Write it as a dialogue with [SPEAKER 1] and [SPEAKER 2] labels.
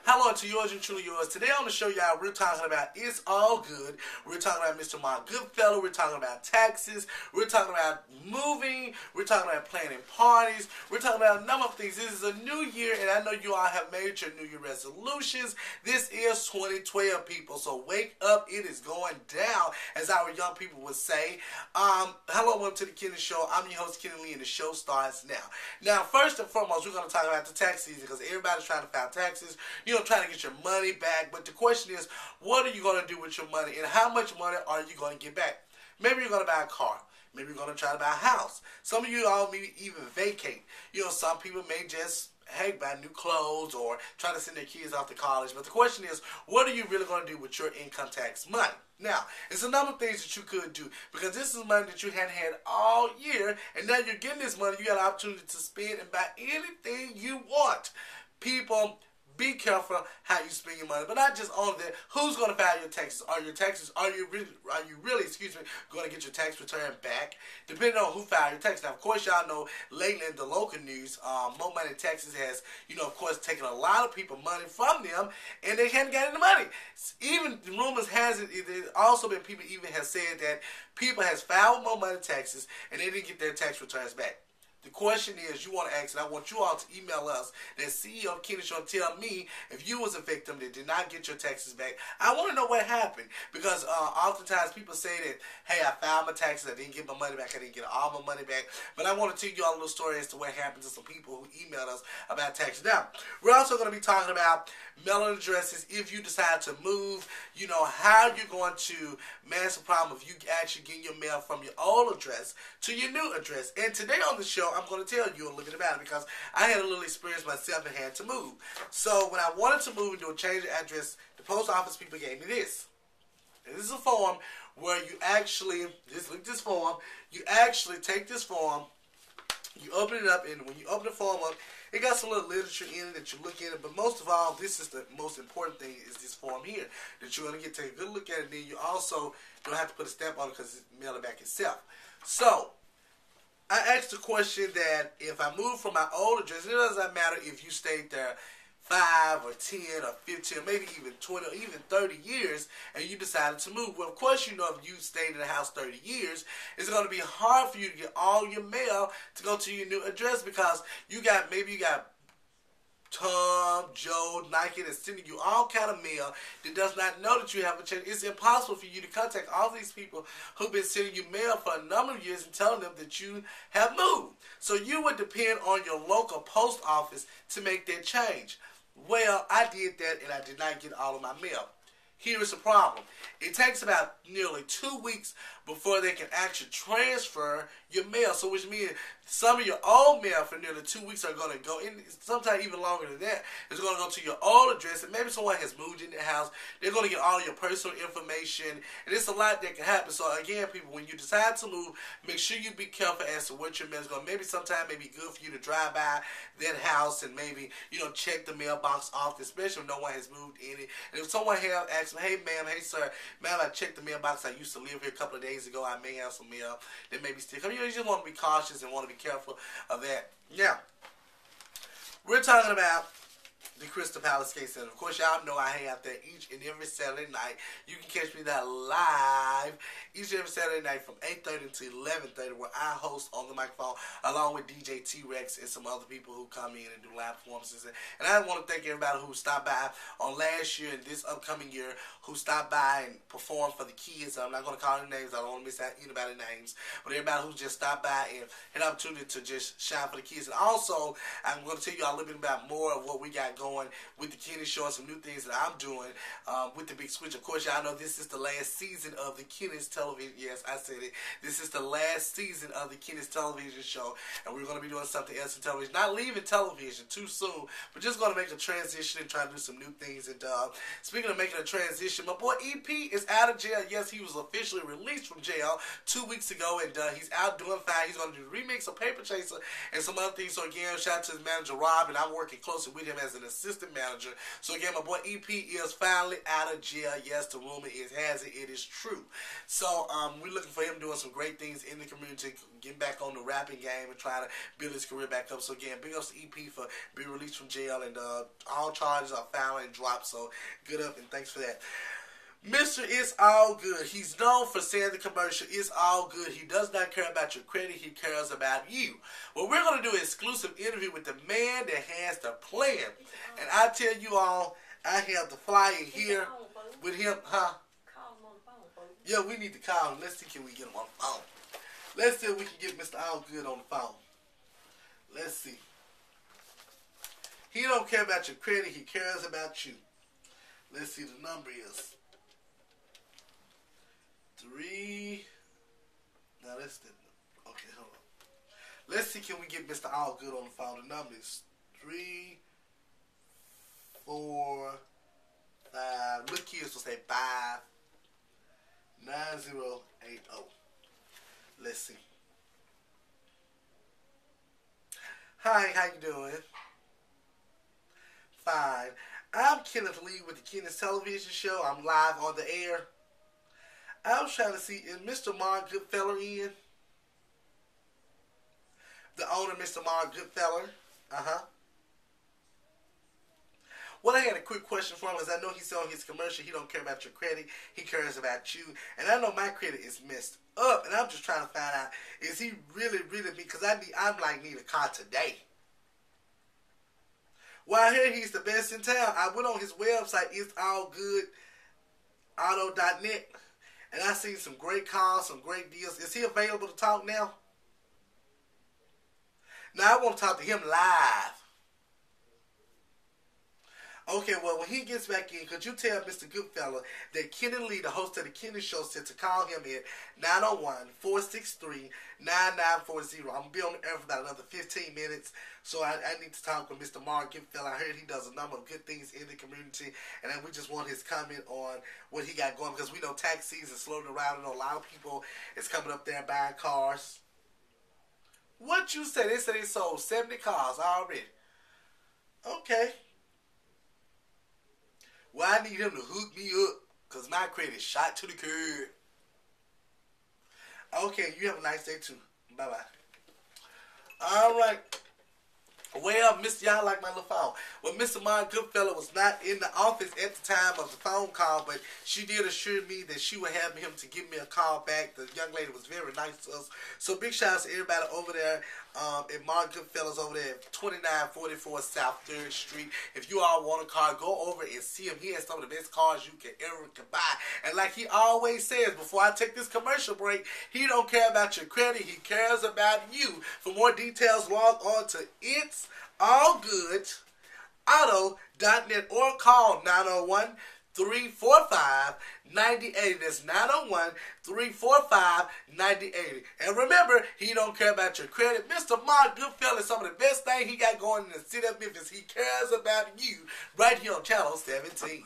[SPEAKER 1] Hello to yours and truly yours. Today on the show, y'all, we're talking about It's All Good. We're talking about Mr. Mark Goodfellow. We're talking about taxes. We're talking about moving. We're talking about planning parties. We're talking about a number of things. This is a new year, and I know you all have made your New Year resolutions. This is 2012, people, so wake up. It is going down, as our young people would say. Hello, welcome to the Kenny Show. I'm your host, Kenny Lee, and the show starts now. Now, first and foremost, we're going to talk about the tax season, because everybody's trying to file taxes. Trying to get your money back. But the question is, what are you going to do with your money, and how much money are you going to get back? Maybe you're going to buy a car. Maybe you're going to try to buy a house. Some of you all may even vacate. Some people may just, buy new clothes or try to send their kids off to college. But the question is, what are you really going to do with your income tax money? Now, it's a number of things that you could do, because this is money that you hadn't had all year, and now you're getting this money. You got an opportunity to spend and buy anything you want. People, be careful how you spend your money, but not just on that. Who's going to file your taxes? Are you really, going to get your tax return back? Depending on who filed your taxes. Now, of course, y'all know lately in the local news, Mo Money Texas has, of course, taken a lot of people money from them, and they hadn't got any money. Even the rumors has it, there's also been people even have said that people has filed Mo Money Texas and they didn't get their tax returns back. The question is, you want to ask, and I want you all to email us, that CEO of Kenny Show, and tell me if you was a victim that did not get your taxes back. I want to know what happened, because oftentimes people say that, hey, I filed my taxes, I didn't get my money back, I didn't get all my money back. But I want to tell you all a little story as to what happened to some people who emailed us about taxes. Now, we're also going to be talking about mailing addresses. If you decide to move, how you're going to manage the problem if you actually get your mail from your old address to your new address. And today on the show, I'm going to tell you a little bit about it, because I had a little experience myself and had to move. So when I wanted to move and do a change of address, the post office people gave me this. And this is a form where you actually, this form, you actually take this form, you open it up, and when you open the form up, it got some little literature in it that you look at it, but most of all, this is the most important thing, is this form here, that you're going to take a good look at it. Then you also don't have to put a stamp on it, because it's mail it back itself. So, I asked the question that if I move from my old address, it doesn't matter if you stayed there 5 or 10 or 15 or maybe even 20 or even 30 years and you decided to move. Well, of course, if you stayed in the house 30 years, it's going to be hard for you to get all your mail to go to your new address, because maybe you got Tom, Joe, Nike that's sending you all kind of mail that does not know that you have a change. It's impossible for you to contact all these people who've been sending you mail for a number of years and telling them that you have moved. So you would depend on your local post office to make that change. Well, I did that and I did not get all of my mail. Here is the problem. It takes about nearly 2 weeks before they can actually transfer your mail. So which means some of your old mail for nearly 2 weeks are going to go in, sometimes even longer than that. It's going to go to your old address, and maybe someone has moved in the house. They're going to get all your personal information, and it's a lot that can happen. So again, people, when you decide to move, make sure you be careful as to what your mail is going to. Maybe sometime it may be good for you to drive by that house and maybe, check the mailbox off, especially if no one has moved in it. And if someone has asked, hey ma'am, hey sir, ma'am, I checked the mailbox. I used to live here a couple of days ago. I may have some mail that maybe still coming. You just want to be cautious and want to be careful of that. Now, we're talking about the Crystal Palace Case Center. Of course, y'all know I hang out there each and every Saturday night. You can catch me there live each and every Saturday night from 8:30 to 11:30, where I host on the microphone along with DJ T-Rex and some other people who come in and do live performances. And I want to thank everybody who stopped by on last year and this upcoming year, who stopped by and performed for the kids. I'm not going to call any names. I don't want to miss out anybody's names. But everybody who just stopped by and had an opportunity to just shine for the kids. And also, I'm going to tell you a little bit about more of what we got going with the Kenny Show and some new things that I'm doing with the Big Switch. Of course, y'all know this is the last season of the Kenny's Television. Yes, I said it. This is the last season of the Kenny's Television show, and we're going to be doing something else in television. Not leaving television too soon, but just going to make a transition and try to do some new things. And speaking of making a transition, my boy EP is out of jail. Yes, he was officially released from jail 2 weeks ago, and he's out doing fine. He's going to do the remix of Paper Chaser and some other things. So again, shout out to his manager Rob, and I'm working closely with him as an assistant manager. So again, my boy EP is finally out of jail. Yes, the rumor has it is true. So we're looking for him doing some great things in the community, getting back on the rapping game and trying to build his career back up. So again, big ups to EP for being released from jail, and all charges are found and dropped. So good up and thanks for that. Mr. It's All Good. He's known for saying the commercial, it's all good. He does not care about your credit. He cares about you. Well, we're going to do an exclusive interview with the man that has the plan. And I tell you all, I have the flyer here with him. Huh? Yeah, we need to call him. Let's see, can we get him on the phone? Let's see if we can get Mr. All Good on the phone. Let's see. He don't care about your credit. He cares about you. Let's see, the number is 3. Now that's the. Okay, hold on. Let's see, can we get Mr. All Good on the phone? The number is 3, 4, 5. Look here, so say 5, 9080. Let's see. Hi, how you doing? Fine. I'm Kenneth Lee with the Kenneth Television Show. I'm live on the air. I was trying to see, is Mr. Mark Goodfeller in? The owner, Mr. Mark Goodfeller. Well, I had a quick question for him, because I know he's on his commercial. He don't care about your credit. He cares about you. And I know my credit is messed up. And I'm just trying to find out, is he really me? Because I'm like, need a car today. Well, I hear he's the best in town. I went on his website, it's allgoodauto.net. And I seen some great cars, some great deals. Is he available to talk now? Now, I want to talk to him live. Okay, well, when he gets back in, could you tell Mr. Goodfeller that Kenny Lee, the host of the Kenny Show, said to call him at 901-463-9940. I'm going to be on the air for about another 15 minutes, so I need to talk with Mr. Mark Goodfeller. I heard he does a number of good things in the community, and we just want his comment on what he got going, because we know tax season is slowing around, and a lot of people is coming up there and buying cars. What you say? They said they sold 70 cars already. Okay. Well, I need him to hook me up, because my credit shot to the curb. Okay, you have a nice day, too. Bye-bye. All right. Well, y'all like my little phone. Well, Mr. Mark Goodfeller was not in the office at the time of the phone call, but she did assure me that she would have him to give me a call back. The young lady was very nice to us. So big shout out to everybody over there at Mark Goodfeller's over there at 2944 South 3rd Street. If you all want a car, go over and see him. He has some of the best cars you can ever buy. And like he always says, before I take this commercial break, he don't care about your credit. He cares about you. For more details, log on to itsallgoodauto.net or call 901-345-9080. That's 901-345-9080. And remember, he don't care about your credit. Mr. Mark Goodfeller is some of the best thing he got going in the city of Memphis. He cares about you right here on Channel 17.